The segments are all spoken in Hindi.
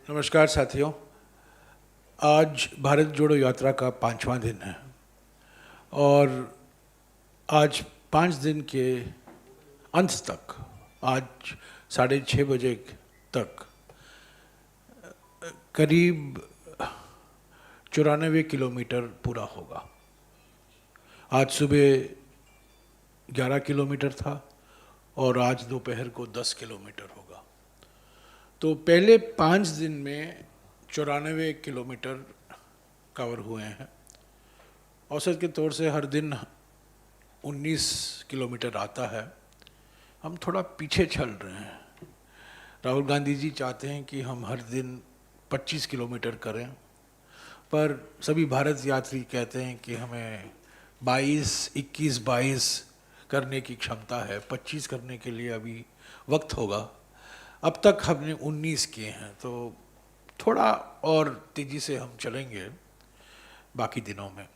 नमस्कार साथियों। आज भारत जोड़ो यात्रा का 5वां दिन है और आज 5 दिन के अंत तक, आज 6:30 बजे तक करीब 94 किलोमीटर पूरा होगा। आज सुबह 11 किलोमीटर था और आज दोपहर को 10 किलोमीटर होगा। तो पहले 5 दिन में 94 किलोमीटर कवर हुए हैं। औसत के तौर से हर दिन 19 किलोमीटर आता है। हम थोड़ा पीछे चल रहे हैं। राहुल गांधी जी चाहते हैं कि हम हर दिन 25 किलोमीटर करें, पर सभी भारत यात्री कहते हैं कि हमें 21, 22 करने की क्षमता है। 25 करने के लिए अभी वक्त होगा। अब तक हमने 19 किए हैं, तो थोड़ा और तेज़ी से हम चलेंगे बाकी दिनों में।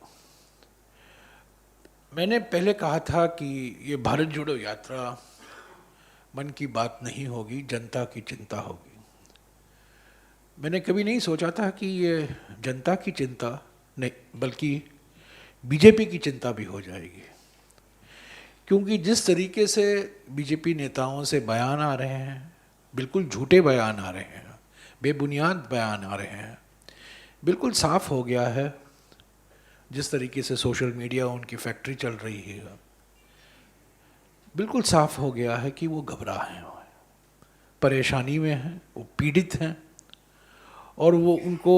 मैंने पहले कहा था कि ये भारत जोड़ो यात्रा मन की बात नहीं होगी, जनता की चिंता होगी। मैंने कभी नहीं सोचा था कि ये जनता की चिंता नहीं, बल्कि बीजेपी की चिंता भी हो जाएगी। क्योंकि जिस तरीके से बीजेपी नेताओं से बयान आ रहे हैं, बिल्कुल झूठे बयान आ रहे हैं, बेबुनियाद बयान आ रहे हैं, बिल्कुल साफ हो गया है जिस तरीके से सोशल मीडिया उनकी फैक्ट्री चल रही है, बिल्कुल साफ हो गया है कि वो घबरा हैं, परेशानी में हैं, वो पीड़ित हैं और वो उनको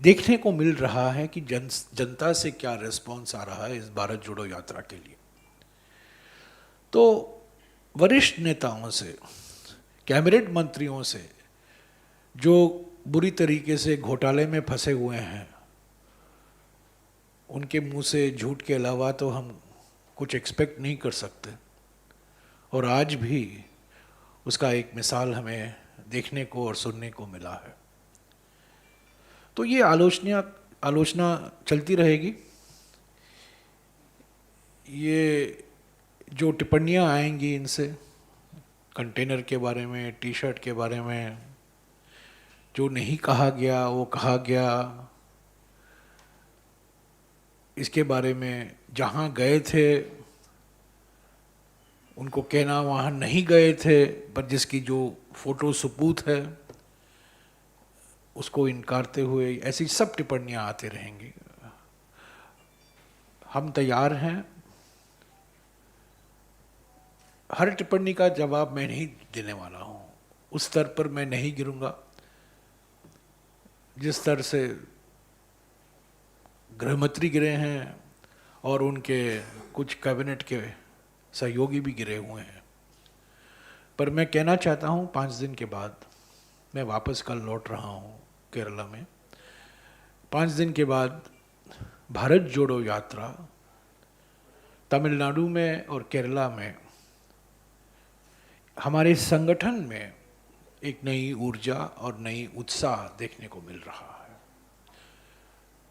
देखने को मिल रहा है कि जनता से क्या रिस्पॉन्स आ रहा है इस भारत जोड़ो यात्रा के लिए। तो वरिष्ठ नेताओं से, कैबिनेट मंत्रियों से जो बुरी तरीके से घोटाले में फंसे हुए हैं, उनके मुंह से झूठ के अलावा तो हम कुछ एक्सपेक्ट नहीं कर सकते। और आज भी उसका एक मिसाल हमें देखने को और सुनने को मिला है। तो ये आलोचना चलती रहेगी। ये जो टिप्पणियाँ आएंगी इनसे, कंटेनर के बारे में, टी शर्ट के बारे में, जो नहीं कहा गया वो कहा गया, इसके बारे में जहाँ गए थे उनको कहना वहाँ नहीं गए थे, पर जिसकी जो फोटो सबूत है उसको इनकारते हुए ऐसी सब टिप्पणियाँ आते रहेंगी। हम तैयार हैं। हर टिप्पणी का जवाब मैं नहीं देने वाला हूँ, उस स्तर पर मैं नहीं गिरूंगा जिस स्तर से गृहमंत्री गिरे हैं और उनके कुछ कैबिनेट के सहयोगी भी गिरे हुए हैं। पर मैं कहना चाहता हूँ, 5 दिन के बाद मैं वापस कल लौट रहा हूँ केरला में। 5 दिन के बाद भारत जोड़ो यात्रा तमिलनाडु में और केरला में हमारे संगठन में एक नई ऊर्जा और नई उत्साह देखने को मिल रहा है।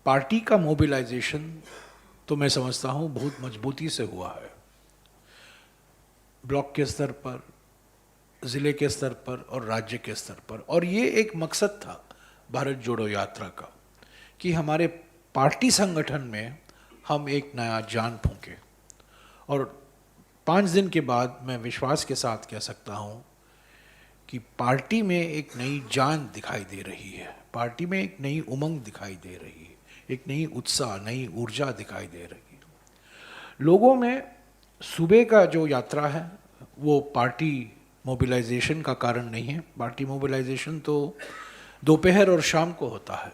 पार्टी का मोबिलाइजेशन तो मैं समझता हूँ बहुत मजबूती से हुआ है, ब्लॉक के स्तर पर, ज़िले के स्तर पर और राज्य के स्तर पर। और ये एक मकसद था भारत जोड़ो यात्रा का कि हमारे पार्टी संगठन में हम एक नया जान फूंके। और 5 दिन के बाद मैं विश्वास के साथ कह सकता हूँ कि पार्टी में एक नई जान दिखाई दे रही है, पार्टी में एक नई उमंग दिखाई दे रही है, एक नई उत्साह, नई ऊर्जा दिखाई दे रही है लोगों में। सुबह का जो यात्रा है वो पार्टी मोबिलाइजेशन का कारण नहीं है। पार्टी मोबिलाइजेशन तो दोपहर और शाम को होता है,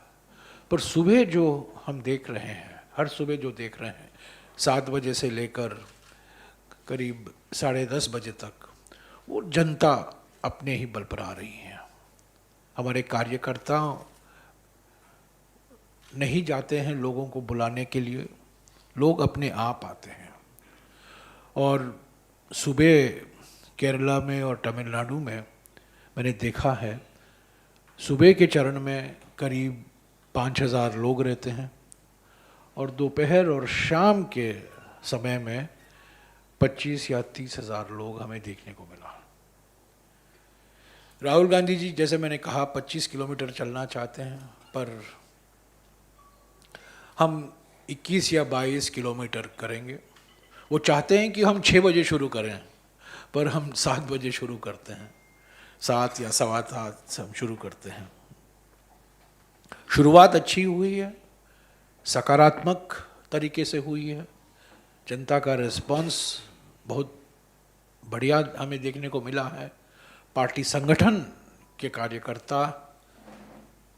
पर सुबह जो हम देख रहे हैं, हर सुबह जो देख रहे हैं, 7 बजे से लेकर करीब 10:30 बजे तक, वो जनता अपने ही बल पर आ रही है। हमारे कार्यकर्ता नहीं जाते हैं लोगों को बुलाने के लिए, लोग अपने आप आते हैं। और सुबह केरला में और तमिलनाडु में मैंने देखा है, सुबह के चरण में करीब 5,000 लोग रहते हैं और दोपहर और शाम के समय में 25 या 30 हज़ार लोग हमें देखने को मिला। राहुल गांधी जी, जैसे मैंने कहा, 25 किलोमीटर चलना चाहते हैं, पर हम 21 या 22 किलोमीटर करेंगे। वो चाहते हैं कि हम 6 बजे शुरू करें, पर हम 7 बजे शुरू करते हैं, 7 या सवा 7 से हम शुरू करते हैं। शुरुआत अच्छी हुई है, सकारात्मक तरीके से हुई है। जनता का रिस्पांस बहुत बढ़िया हमें देखने को मिला है। पार्टी संगठन के कार्यकर्ता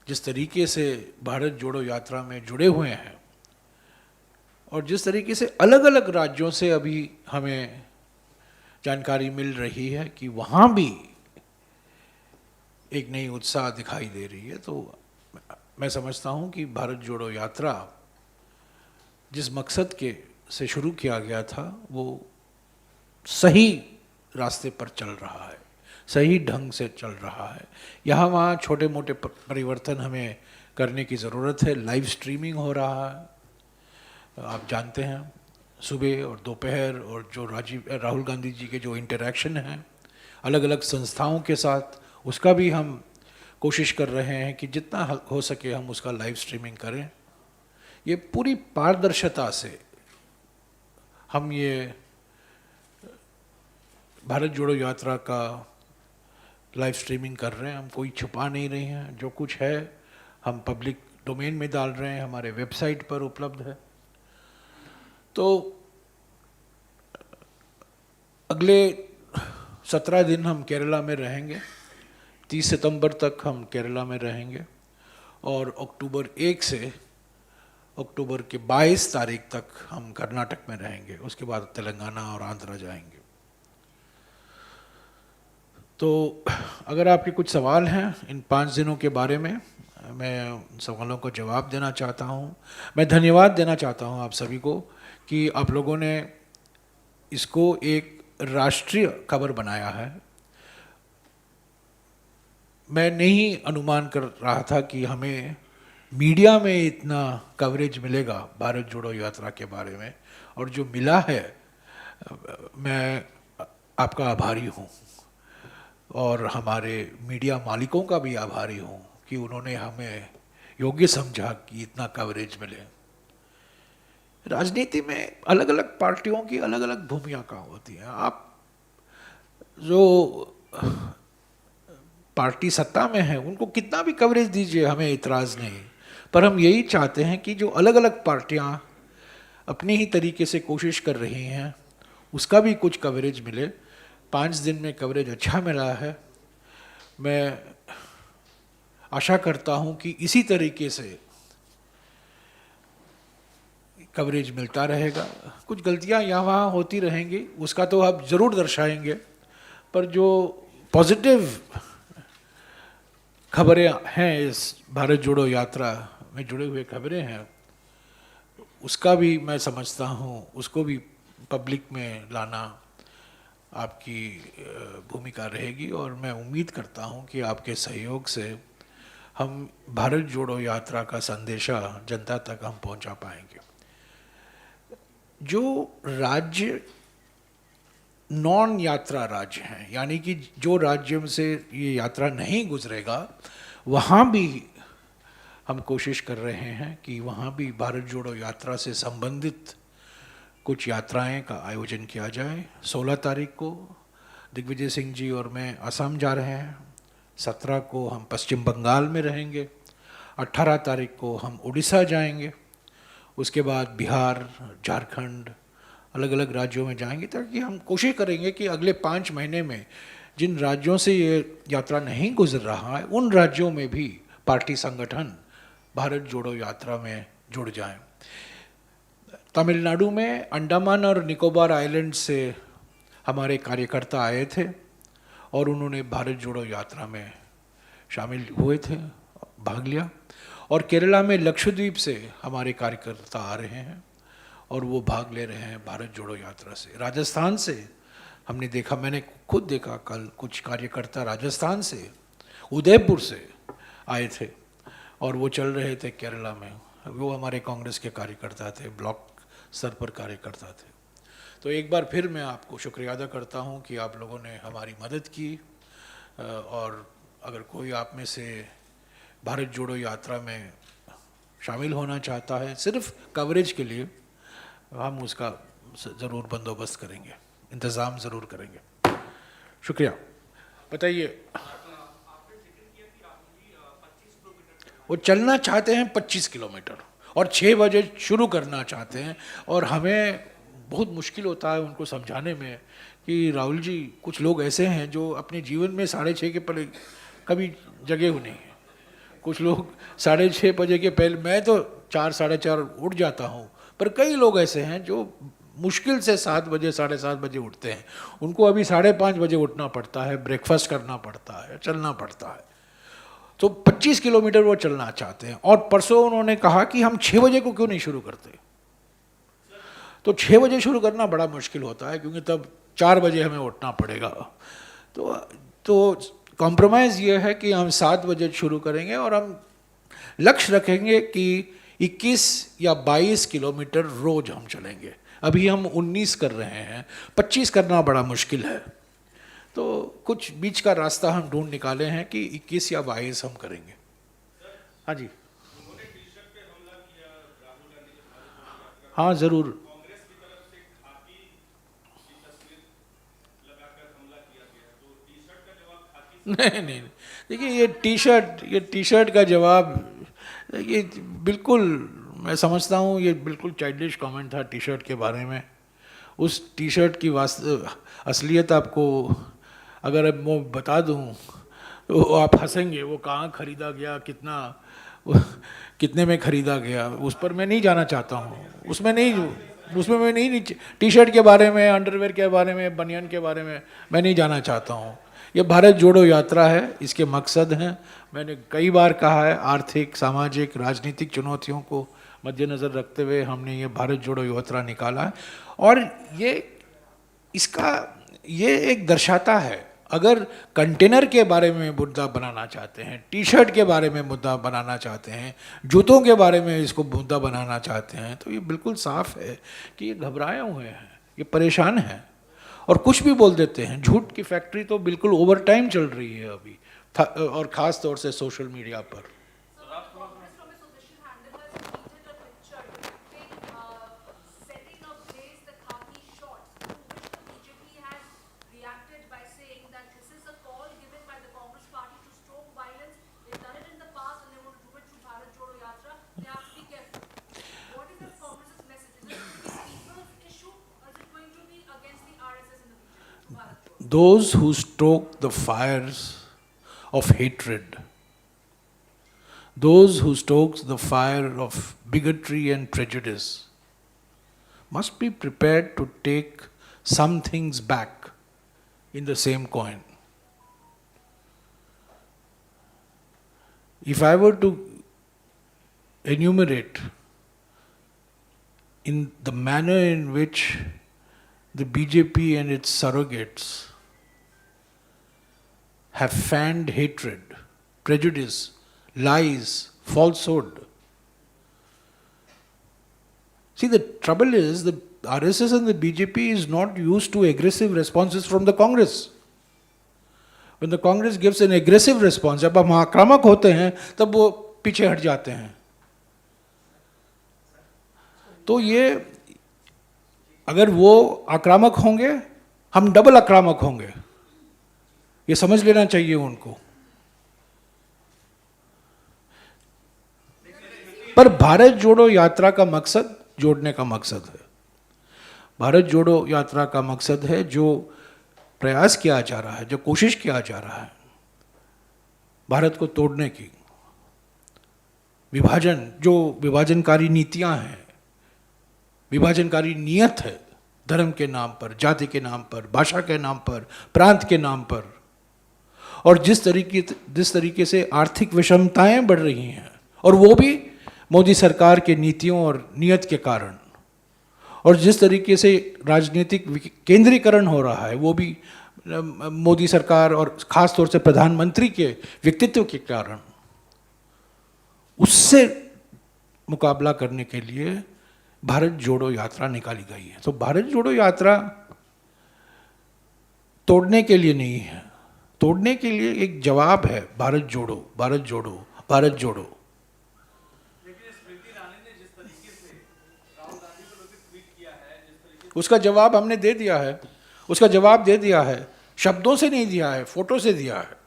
जिस तरीके से भारत जोड़ो यात्रा में जुड़े हुए हैं और जिस तरीके से अलग अलग राज्यों से अभी हमें जानकारी मिल रही है कि वहाँ भी एक नई उत्साह दिखाई दे रही है, तो मैं समझता हूँ कि भारत जोड़ो यात्रा जिस मकसद के से शुरू किया गया था वो सही रास्ते पर चल रहा है, सही ढंग से चल रहा है। यहाँ वहाँ छोटे मोटे परिवर्तन हमें करने की ज़रूरत है। लाइव स्ट्रीमिंग हो रहा है, आप जानते हैं, सुबह और दोपहर, और जो राहुल गांधी जी के जो इंटरेक्शन हैं अलग अलग संस्थाओं के साथ, उसका भी हम कोशिश कर रहे हैं कि जितना हो सके हम उसका लाइव स्ट्रीमिंग करें। ये पूरी पारदर्शिता से हम ये भारत जोड़ो यात्रा का लाइव स्ट्रीमिंग कर रहे हैं। हम कोई छुपा नहीं रहे हैं, जो कुछ है हम पब्लिक डोमेन में डाल रहे हैं, हमारे वेबसाइट पर उपलब्ध है। तो अगले 17 दिन हम केरला में रहेंगे, 30 सितंबर तक हम केरला में रहेंगे, और अक्टूबर 1 से अक्टूबर के 22 तारीख तक हम कर्नाटक में रहेंगे। उसके बाद तेलंगाना और आंध्र जाएंगे। तो अगर आपके कुछ सवाल हैं इन 5 दिनों के बारे में, मैं उन सवालों को जवाब देना चाहता हूं। मैं धन्यवाद देना चाहता हूं आप सभी को कि आप लोगों ने इसको एक राष्ट्रीय खबर बनाया है। मैं नहीं अनुमान कर रहा था कि हमें मीडिया में इतना कवरेज मिलेगा भारत जोड़ो यात्रा के बारे में, और जो मिला है मैं आपका आभारी हूँ, और हमारे मीडिया मालिकों का भी आभारी हूँ कि उन्होंने हमें योग्य समझा कि इतना कवरेज मिले। राजनीति में अलग अलग पार्टियों की अलग अलग भूमिका होती है। आप जो पार्टी सत्ता में है उनको कितना भी कवरेज दीजिए, हमें इतराज़ नहीं, पर हम यही चाहते हैं कि जो अलग अलग पार्टियां अपनी ही तरीके से कोशिश कर रही हैं उसका भी कुछ कवरेज मिले। 5 दिन में कवरेज अच्छा मिला है। मैं आशा करता हूं कि इसी तरीके से कवरेज मिलता रहेगा। कुछ गलतियां यहाँ वहाँ होती रहेंगी, उसका तो आप ज़रूर दर्शाएंगे, पर जो पॉजिटिव खबरें हैं इस भारत जोड़ो यात्रा में जुड़े हुए खबरें हैं, उसका भी मैं समझता हूँ, उसको भी पब्लिक में लाना आपकी भूमिका रहेगी। और मैं उम्मीद करता हूँ कि आपके सहयोग से हम भारत जोड़ो यात्रा का संदेशा जनता तक हम पहुँचा पाएंगे। जो राज्य नॉन यात्रा राज्य हैं, यानी कि जो राज्यों से ये यात्रा नहीं गुजरेगा, वहाँ भी हम कोशिश कर रहे हैं कि वहाँ भी भारत जोड़ो यात्रा से संबंधित कुछ यात्राएं का आयोजन किया जाए। 16 तारीख को दिग्विजय सिंह जी और मैं असम जा रहे हैं, 17 को हम पश्चिम बंगाल में रहेंगे, 18 तारीख को हम उड़ीसा जाएंगे, उसके बाद बिहार, झारखंड, अलग अलग राज्यों में जाएंगे, ताकि हम कोशिश करेंगे कि अगले 5 महीने में जिन राज्यों से ये यात्रा नहीं गुजर रहा है उन राज्यों में भी पार्टी संगठन भारत जोड़ो यात्रा में जुड़ जाएं। तमिलनाडु में अंडमान और निकोबार आइलैंड से हमारे कार्यकर्ता आए थे और उन्होंने भारत जोड़ो यात्रा में शामिल हुए थे, भाग लिया। और केरला में लक्षद्वीप से हमारे कार्यकर्ता आ रहे हैं और वो भाग ले रहे हैं भारत जोड़ो यात्रा से। राजस्थान से हमने देखा, मैंने खुद देखा कल, कुछ कार्यकर्ता राजस्थान से, उदयपुर से आए थे और वो चल रहे थे केरला में। वो हमारे कांग्रेस के कार्यकर्ता थे, ब्लॉक स्तर पर कार्यकर्ता थे। तो एक बार फिर मैं आपको शुक्रिया अदा करता हूँ कि आप लोगों ने हमारी मदद की, और अगर कोई आप में से भारत जोड़ो यात्रा में शामिल होना चाहता है सिर्फ कवरेज के लिए, हम उसका ज़रूर बंदोबस्त करेंगे, इंतज़ाम ज़रूर करेंगे। शुक्रिया। बताइए। वो चलना चाहते हैं 25 किलोमीटर और 6 बजे शुरू करना चाहते हैं, और हमें बहुत मुश्किल होता है उनको समझाने में कि राहुल जी, कुछ लोग ऐसे हैं जो अपने जीवन में 6:30 के पहले कभी जगे हुए नहीं हैं। कुछ लोग 6:30 बजे के पहले, मैं तो 4 साढ़े 4 उठ जाता हूँ, पर कई लोग ऐसे हैं जो मुश्किल से 7 बजे 7:30 बजे उठते हैं। उनको अभी 5:30 बजे उठना पड़ता है, ब्रेकफास्ट करना पड़ता है, चलना पड़ता है। तो 25 किलोमीटर वो चलना चाहते हैं। और परसों उन्होंने कहा कि हम 6 बजे को क्यों नहीं शुरू करते। तो 6 बजे शुरू करना बड़ा मुश्किल होता है, क्योंकि तब 4 बजे हमें उठना पड़ेगा। तो कॉम्प्रोमाइज़ ये है कि हम 7 बजे शुरू करेंगे, और हम लक्ष्य रखेंगे कि 21 या 22 किलोमीटर रोज हम चलेंगे। अभी हम 19 कर रहे हैं, 25 करना बड़ा मुश्किल है। तो कुछ बीच का रास्ता हम ढूंढ निकाले हैं कि 21 या 22 हम करेंगे। हाँ जी, हाँ ज़रूर। नहीं नहीं, देखिए ये टी शर्ट का जवाब, ये बिल्कुल, मैं समझता हूँ ये बिल्कुल चाइल्डिश कमेंट था टी शर्ट के बारे में। उस टी शर्ट की असलियत आपको अगर अब मैं बता दूँ तो आप हंसेंगे। वो कहाँ खरीदा गया, कितने में खरीदा गया, उस पर मैं नहीं जाना चाहता हूँ। उसमें मैं नहीं, टी शर्ट के बारे में, अंडरवेयर के बारे में, बनियान के बारे में मैं नहीं जाना चाहता हूँ। ये भारत जोड़ो यात्रा है, इसके मकसद हैं, मैंने कई बार कहा है, आर्थिक, सामाजिक, राजनीतिक चुनौतियों को मद्देनज़र रखते हुए हमने ये भारत जोड़ो यात्रा निकाला है। और ये एक दर्शाता है, अगर कंटेनर के बारे में मुद्दा बनाना चाहते हैं, टी शर्ट के बारे में मुद्दा बनाना चाहते हैं, जूतों के बारे में इसको मुद्दा बनाना चाहते हैं, तो ये बिल्कुल साफ है कि ये घबराए हुए हैं, ये परेशान हैं और कुछ भी बोल देते हैं। झूठ की फैक्ट्री तो बिल्कुल ओवर टाइम चल रही है अभी, और ख़ास तौर से सोशल मीडिया पर। Those who stoke the fires of hatred, those who stoke the fire of bigotry and prejudice, must be prepared to take some things back in the same coin. If I were to enumerate in the manner in which the BJP and its surrogates have fanned hatred, prejudice, lies, falsehood. See, the trouble is the RSS and the BJP is not used to aggressive responses from the Congress. When the Congress gives an aggressive response, जब हम आक्रामक होते हैं तब वो पीछे हट जाते हैं। तो ये अगर वो आक्रामक होंगे, हम डबल आक्रामक होंगे, ये समझ लेना चाहिए उनको। पर भारत जोड़ो यात्रा का मकसद जोड़ने का मकसद है। भारत जोड़ो यात्रा का मकसद है, जो प्रयास किया जा रहा है, जो कोशिश किया जा रहा है भारत को तोड़ने की, जो विभाजनकारी नीतियां हैं, विभाजनकारी नियत है, धर्म के नाम पर, जाति के नाम पर, भाषा के नाम पर, प्रांत के नाम पर, और जिस तरीके से आर्थिक विषमताएं बढ़ रही हैं, और वो भी मोदी सरकार के नीतियों और नियत के कारण, और जिस तरीके से राजनीतिक केंद्रीकरण हो रहा है, वो भी मोदी सरकार और ख़ास तौर से प्रधानमंत्री के व्यक्तित्व के कारण, उससे मुकाबला करने के लिए भारत जोड़ो यात्रा निकाली गई है। तो भारत जोड़ो यात्रा तोड़ने के लिए नहीं है, तोड़ने के लिए एक जवाब है, भारत जोड़ो, भारत जोड़ो, भारत जोड़ो। उसका जवाब हमने दे दिया है, उसका जवाब दे दिया है, शब्दों से नहीं दिया है, फोटो से दिया है।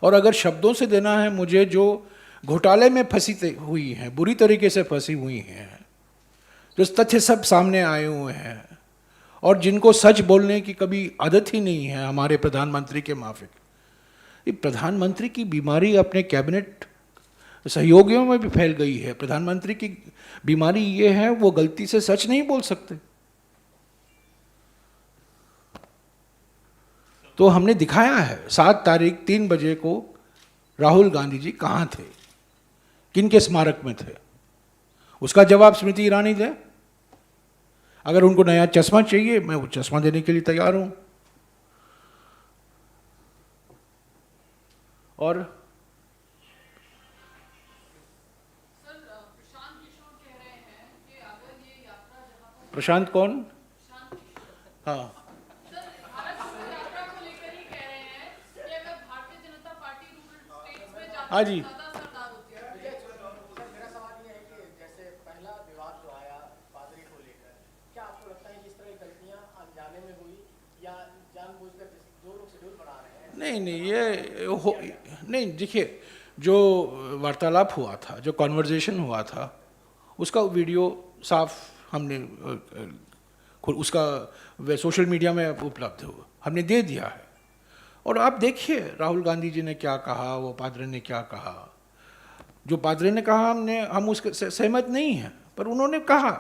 और अगर शब्दों से देना है मुझे, जो घोटाले में फंसी हुई हैं, बुरी तरीके से फंसी हुई हैं, जो तथ्य सब सामने आए हुए हैं, और जिनको सच बोलने की कभी आदत ही नहीं है हमारे प्रधानमंत्री के माफिक। ये प्रधानमंत्री की बीमारी अपने कैबिनेट सहयोगियों में भी फैल गई है। प्रधानमंत्री की बीमारी ये है, वो गलती से सच नहीं बोल सकते। तो हमने दिखाया है 7 तारीख 3 बजे को राहुल गांधी जी कहाँ थे, किनके स्मारक में थे। उसका जवाब स्मृति ईरानी दे। अगर उनको नया चश्मा चाहिए, मैं वो चश्मा देने के लिए तैयार हूं। और प्रशांत कौन? हाँ, हाँ जी। नहीं नहीं, ये हो नहीं। देखिए, जो वार्तालाप हुआ था, जो कॉन्वर्जेशन हुआ था, उसका वीडियो साफ हमने उसका सोशल मीडिया में उपलब्ध हो, हमने दे दिया है। और आप देखिए राहुल गांधी जी ने क्या कहा, वो पादरे ने क्या कहा। जो पादरे ने कहा हम उसके सहमत नहीं हैं, पर उन्होंने कहा।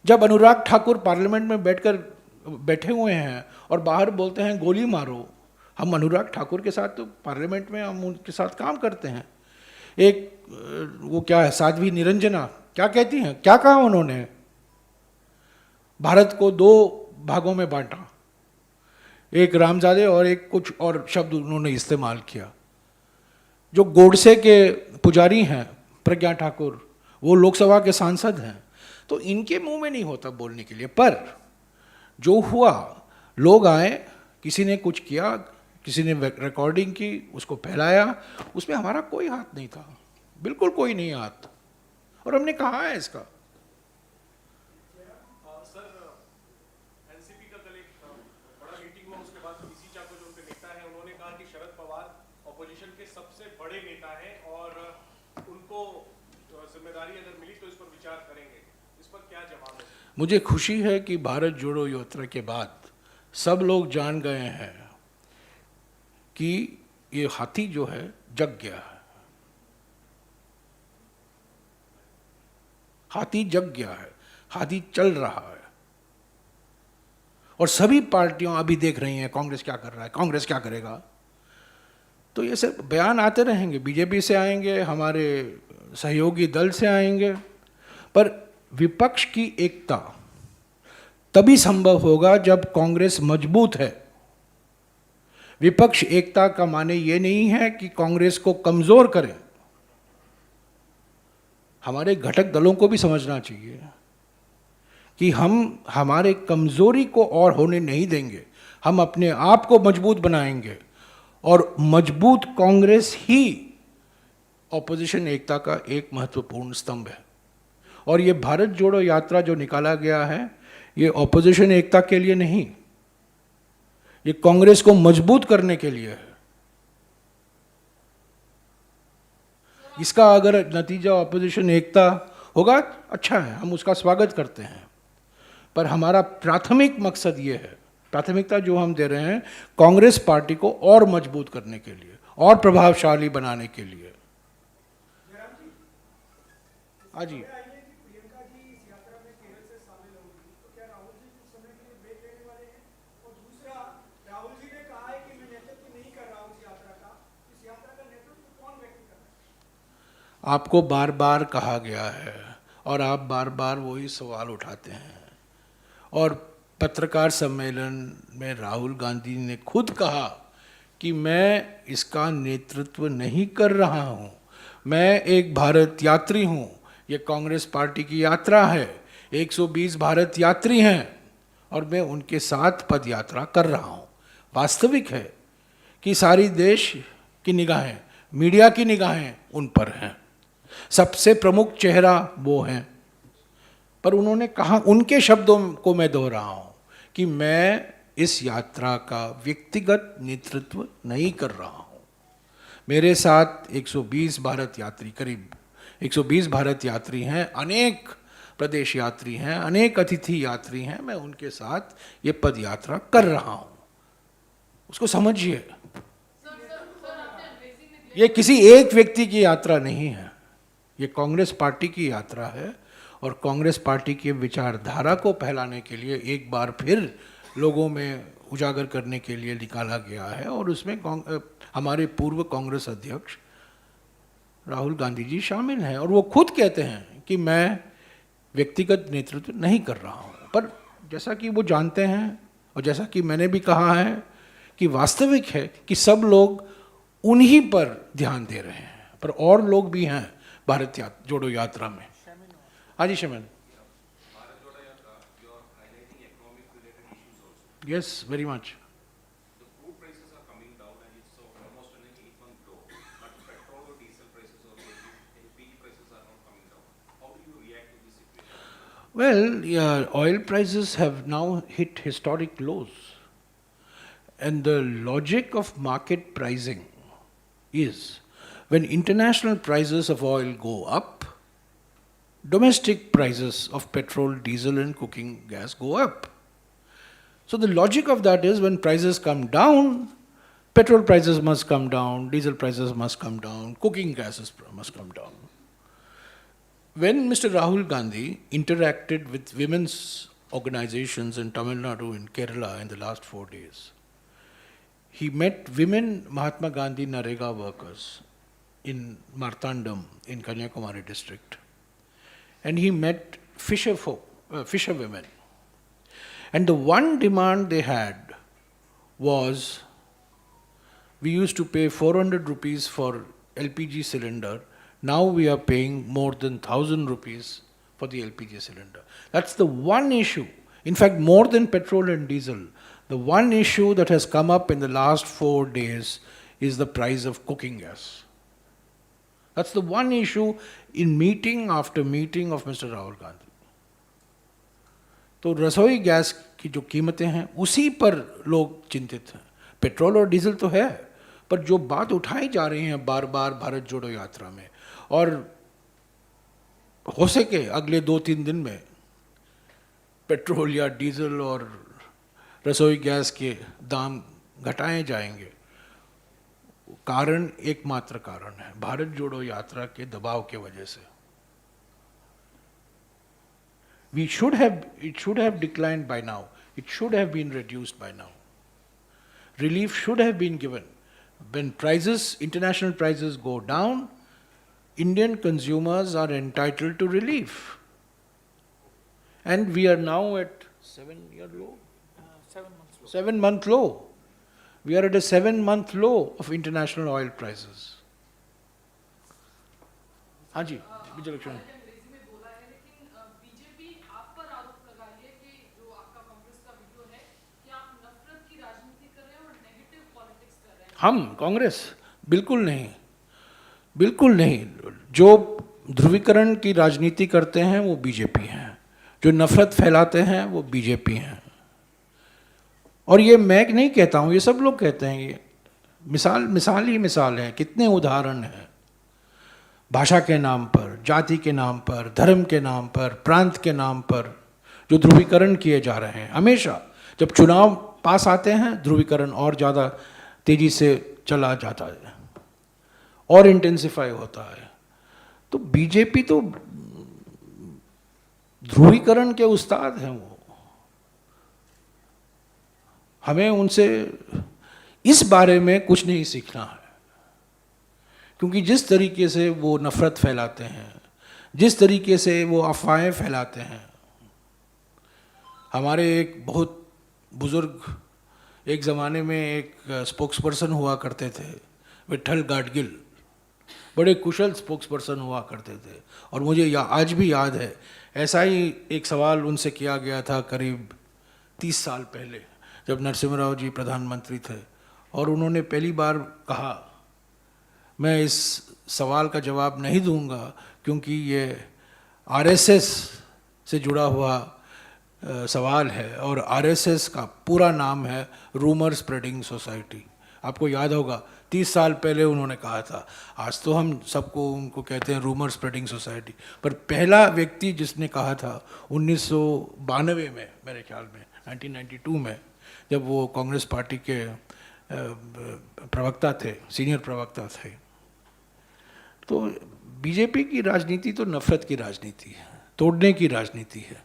जब अनुराग ठाकुर पार्लियामेंट में बैठे हुए हैं और बाहर बोलते हैं गोली मारो, हम अनुराग ठाकुर के साथ तो पार्लियामेंट में हम उनके साथ काम करते हैं। एक वो क्या है, साध्वी निरंजना क्या कहती हैं, क्या कहा उन्होंने? भारत को 2 भागों में बांटा, एक रामजादे और एक कुछ और शब्द उन्होंने इस्तेमाल किया। जो गोडसे के पुजारी हैं प्रज्ञा ठाकुर, वो लोकसभा के सांसद हैं, तो इनके मुंह में नहीं होता बोलने के लिए। पर जो हुआ, लोग आए, किसी ने कुछ किया, किसी ने रिकॉर्डिंग की, उसको फैलाया, उसमें हमारा कोई हाथ नहीं था, बिल्कुल कोई नहीं हाथ। और हमने कहा है इसका। मुझे खुशी है कि भारत जोड़ो यात्रा के बाद सब लोग जान गए हैं कि ये हाथी जो है जग गया है। हाथी जग गया है, हाथी चल रहा है। और सभी पार्टियां अभी देख रही हैं कांग्रेस क्या कर रहा है, कांग्रेस क्या करेगा। तो ये सब बयान आते रहेंगे, बीजेपी से आएंगे, हमारे सहयोगी दल से आएंगे, पर विपक्ष की एकता तभी संभव होगा जब कांग्रेस मजबूत है। विपक्ष एकता का माने ये नहीं है कि कांग्रेस को कमजोर करें। हमारे घटक दलों को भी समझना चाहिए कि हम हमारे कमजोरी को और होने नहीं देंगे, हम अपने आप को मजबूत बनाएंगे। और मजबूत कांग्रेस ही ऑपोजिशन एकता का एक महत्वपूर्ण स्तंभ है। और ये भारत जोड़ो यात्रा जो निकाला गया है, ये ऑपोजिशन एकता के लिए नहीं, ये कांग्रेस को मजबूत करने के लिए है। इसका अगर नतीजा ऑपोजिशन एकता होगा, अच्छा है, हम उसका स्वागत करते हैं। पर हमारा प्राथमिक मकसद ये है, प्राथमिकता जो हम दे रहे हैं, कांग्रेस पार्टी को और मजबूत करने के लिए, और प्रभावशाली बनाने के लिए। हाँ जी। आपको बार बार कहा गया है और आप बार बार वही सवाल उठाते हैं। और पत्रकार सम्मेलन में राहुल गांधी ने खुद कहा कि मैं इसका नेतृत्व नहीं कर रहा हूँ, मैं एक भारत यात्री हूँ, ये कांग्रेस पार्टी की यात्रा है, 120 भारत यात्री हैं और मैं उनके साथ पद यात्रा कर रहा हूँ। वास्तविक है कि सारी देश की निगाहें, मीडिया की निगाहें उन पर हैं, सबसे प्रमुख चेहरा वो हैं। पर उन्होंने कहा, उनके शब्दों को मैं दोहरा रहा हूँ कि मैं इस यात्रा का व्यक्तिगत नेतृत्व नहीं कर रहा हूँ। मेरे साथ 120 भारत यात्री, करीब 120 भारत यात्री हैं, अनेक प्रदेश यात्री हैं, अनेक अतिथि यात्री हैं। मैं उनके साथ ये पद यात्रा कर रहा हूँ, उसको समझिए। ये किसी एक व्यक्ति की यात्रा नहीं है, ये कांग्रेस पार्टी की यात्रा है और कांग्रेस पार्टी की विचारधारा को फैलाने के लिए एक बार फिर लोगों में उजागर करने के लिए निकाला गया है। और उसमें हमारे पूर्व कांग्रेस अध्यक्ष राहुल गांधी जी शामिल हैं और वो खुद कहते हैं कि मैं व्यक्तिगत नेतृत्व नहीं कर रहा हूँ। पर जैसा कि वो जानते हैं और जैसा कि मैंने भी कहा है कि वास्तविक है कि सब लोग उन्हीं पर ध्यान दे रहे हैं, पर और लोग भी हैं भारत जोड़ो यात्रा में। हाँ जी शमन। Yes, very much. The crude prices are coming down and it's almost an 8-month low, but petrol or diesel prices or LPG prices are not coming down. How do you react to this situation? Well, yeah, oil prices have now hit historic lows. And the logic of market pricing is when international prices of oil go up, domestic prices of petrol, diesel and cooking gas go up. So the logic of that is when prices come down, petrol prices must come down, diesel prices must come down, cooking gases must come down. When Mr. Rahul Gandhi interacted with women's organizations in Tamil Nadu and Kerala in the last 4 days, he met women Mahatma Gandhi Narega workers in Martandam in Kanyakumari district. And he met fisher women. And the one demand they had was, we used to pay 400 rupees for LPG cylinder, now we are paying more than 1,000 rupees for the LPG cylinder. That's the one issue. In fact, more than petrol and diesel, the one issue that has come up in the last 4 days is the price of cooking gas. That's the one issue in meeting after meeting of Mr. Rahul Gandhi. तो रसोई गैस की जो कीमतें हैं उसी पर लोग चिंतित हैं। पेट्रोल और डीजल तो है, पर जो बात उठाई जा रही है बार बार भारत जोड़ो यात्रा में, और हो सके अगले 2-3 दिन में पेट्रोल या डीजल और रसोई गैस के दाम घटाए जाएंगे, कारण एकमात्र कारण है भारत जोड़ो यात्रा के दबाव के वजह से। it should have declined by now. It should have been reduced by now. Relief should have been given. When prices, international prices go down, Indian consumers are entitled to relief. And we are now at 7-year low? 7 months low. 7-month low. We are at a 7-month low of international oil prices. हाँ जी, विजय लक्ष्मण। हम कांग्रेस बिल्कुल नहीं, बिल्कुल नहीं। जो ध्रुवीकरण की राजनीति करते हैं वो बीजेपी हैं, जो नफरत फैलाते हैं वो बीजेपी हैं। और ये मैं नहीं कहता हूँ, ये सब लोग कहते हैं। ये मिसाल ही मिसाल है, कितने उदाहरण हैं। भाषा के नाम पर, जाति के नाम पर, धर्म के नाम पर, प्रांत के नाम पर जो ध्रुवीकरण किए जा रहे हैं। हमेशा जब चुनाव पास आते हैं ध्रुवीकरण और ज़्यादा तेजी से चला जाता है और इंटेंसिफाई होता है। तो बीजेपी तो ध्रुवीकरण के उस्ताद हैं। वो हमें उनसे इस बारे में कुछ नहीं सीखना है, क्योंकि जिस तरीके से वो नफरत फैलाते हैं, जिस तरीके से वो अफवाहें फैलाते हैं। हमारे एक बहुत बुजुर्ग एक ज़माने में एक स्पोक्स पर्सन हुआ करते थे, विट्ठल गाडगिल, बड़े कुशल स्पोक्स पर्सन हुआ करते थे। और मुझे आज भी याद है, ऐसा ही एक सवाल उनसे किया गया था करीब 30 साल पहले, जब नरसिम्हा राव जी प्रधानमंत्री थे, और उन्होंने पहली बार कहा, मैं इस सवाल का जवाब नहीं दूंगा क्योंकि ये आरएसएस से जुड़ा हुआ सवाल है, और आरएसएस का पूरा नाम है रूमर स्प्रेडिंग सोसाइटी। आपको याद होगा 30 साल पहले उन्होंने कहा था, आज तो हम सबको उनको कहते हैं रूमर स्प्रेडिंग सोसाइटी, पर पहला व्यक्ति जिसने कहा था 1992 में, मेरे ख्याल में 1992 में, जब वो कांग्रेस पार्टी के प्रवक्ता थे, सीनियर प्रवक्ता थे। तो बीजेपी की राजनीति तो नफरत की राजनीति है, तोड़ने की राजनीति है,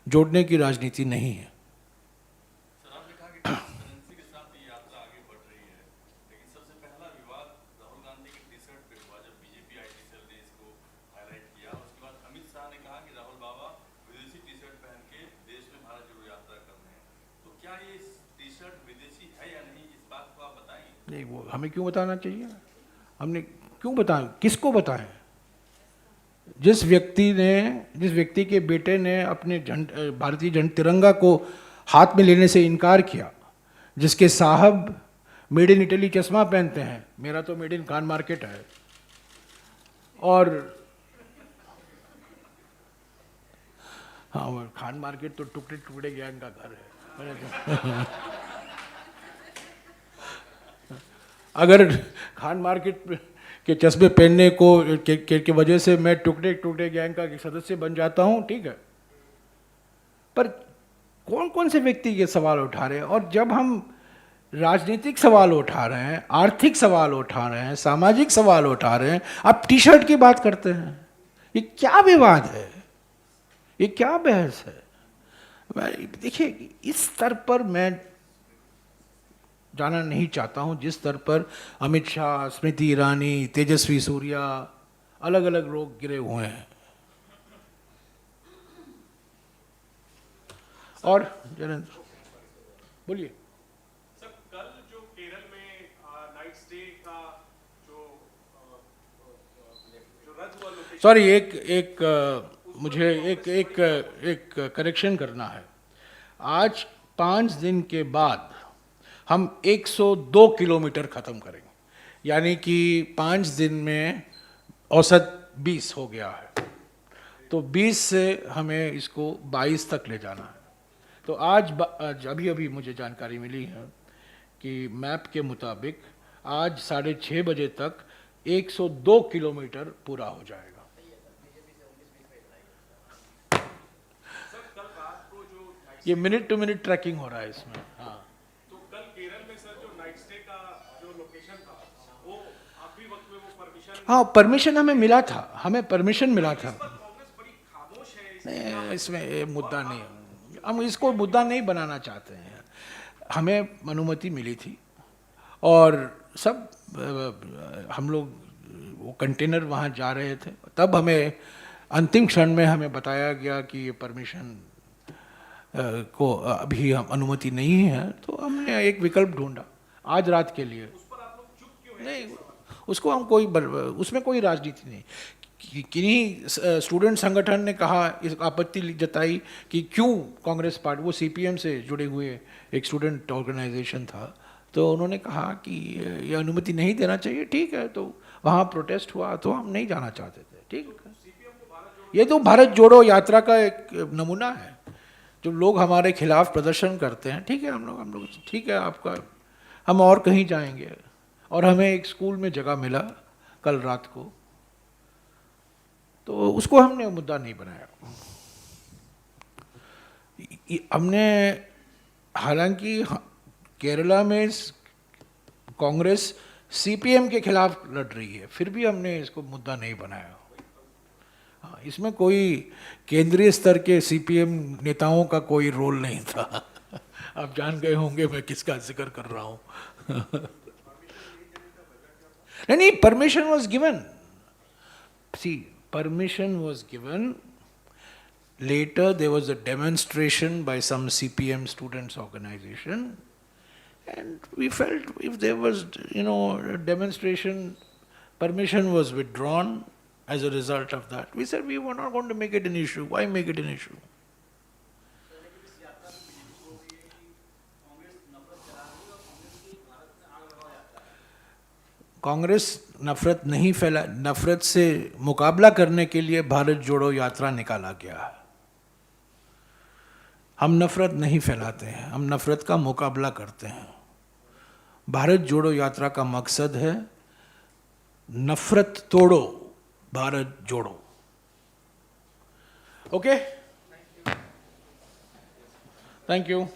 जोड़ने की राजनीति नहीं है। सर, आपने कहा कि ट्रांसपेरेंसी के साथ ये यात्रा आगे बढ़ रही है, लेकिन सबसे पहला विवाद राहुल गांधी के टी शर्ट पे हुआ, जब बीजेपी आईटी सेल ने इसको हाईलाइट किया। उसके बाद अमित शाह ने कहा कि राहुल बाबा विदेशी टी शर्ट पहन के देश में भारत जोड़ो यात्रा कर रहे हैं। तो क्या ये टी शर्ट विदेशी है या नहीं, इस बात को आप बताएंगे? नहीं, वो हमें क्यों बताना चाहिए? हमने क्यों बताएं? किसको बताएं? जिस व्यक्ति के बेटे ने अपने भारतीय झंडा तिरंगा को हाथ में लेने से इनकार किया, जिसके साहब मेड इन इटली चश्मा पहनते हैं, मेरा तो मेड इन खान मार्केट है, और हाँ, वो खान मार्केट तो टुकड़े टुकड़े गैंग का घर है। अगर खान मार्केट के चश्मे पहनने के वजह से मैं टुकड़े टुकड़े गैंग का सदस्य बन जाता हूँ, ठीक है, पर कौन कौन से व्यक्ति ये सवाल उठा रहे हैं? और जब हम राजनीतिक सवाल उठा रहे हैं, आर्थिक सवाल उठा रहे हैं, सामाजिक सवाल उठा रहे हैं, आप टी शर्ट की बात करते हैं। ये क्या विवाद है? ये क्या बहस है? देखिए, इस स्तर पर मैं जाना नहीं चाहता हूं, जिस स्तर पर अमित शाह, स्मृति ईरानी, तेजस्वी सूर्या, अलग अलग लोग गिरे हुए हैं। और जयेंद्र बोलिए। सर, कल जो केरल में नाइट स्टे का जो रद्द हुआ लोकेशन, सॉरी, मुझे एक करेक्शन करना है। आज 5 दिन के बाद हम 102 किलोमीटर ख़त्म करेंगे, यानी कि 5 दिन में औसत 20 हो गया है, तो 20 से हमें इसको 22 तक ले जाना है। तो आज अभी मुझे जानकारी मिली है कि मैप के मुताबिक आज 6:30 बजे तक 102 किलोमीटर पूरा हो जाएगा। सर कल रात को जो ये मिनट टू मिनट ट्रैकिंग हो रहा है इसमें। हाँ, तो कल केरल में सर जो नाइट स्टे का जो लोकेशन था, वो आखिरी वक्त में वो परमिशन, हाँ, परमिशन हमें मिला था, हमें परमिशन मिला था। कांग्रेस बड़ी खामोश है नहीं, इसमें ये मुद्दा नहीं है, हम इसको मुद्दा नहीं बनाना चाहते हैं। हमें अनुमति मिली थी और सब हम लोग वो कंटेनर वहाँ जा रहे थे, तब हमें अंतिम क्षण में हमें बताया गया कि ये परमिशन को अभी हम अनुमति नहीं है, तो हमने एक विकल्प ढूंढा आज रात के लिए। उस पर आप लोग चुप क्यों हैं? नहीं, उसको हम उसमें कोई राजनीति नहीं। किन्हीं स्टूडेंट संगठन ने कहा, इस आपत्ति जताई कि क्यों कांग्रेस पार्टी, वो सीपीएम से जुड़े हुए एक स्टूडेंट ऑर्गेनाइजेशन था, तो उन्होंने कहा कि ये अनुमति नहीं देना चाहिए। ठीक है, तो वहाँ प्रोटेस्ट हुआ, तो हम नहीं जाना चाहते थे। ठीक है, ये तो भारत जोड़ो यात्रा का एक नमूना है। जो लोग हमारे खिलाफ प्रदर्शन करते हैं, ठीक है, हम लोग ठीक है, आपका, हम और कहीं जाएंगे। और हमें एक स्कूल में जगह मिला कल रात को, तो उसको हमने मुद्दा नहीं बनाया। हमने, हालांकि केरला में कांग्रेस सीपीएम के खिलाफ लड़ रही है, फिर भी हमने इसको मुद्दा नहीं बनाया। हाँ, इसमें कोई केंद्रीय स्तर के सीपीएम नेताओं का कोई रोल नहीं था। आप जान गए होंगे मैं किसका जिक्र कर रहा हूँ। नहीं, permission was given. See, permission was given. Later there was a demonstration by some CPM students organization, and we felt if there was, a demonstration, permission was withdrawn as a result of that. We said we were not going to make it an issue. Why make it an issue? लेकिन इस यात्रा में बीजेपी को ये कि कांग्रेस कांग्रेस नफरत से मुकाबला करने के लिए भारत जोड़ो यात्रा निकाला गया है। हम नफरत नहीं फैलाते हैं, हम नफरत का मुकाबला करते हैं। भारत जोड़ो यात्रा का मकसद है नफरत तोड़ो, भारत जोड़ो। Okay, thank you.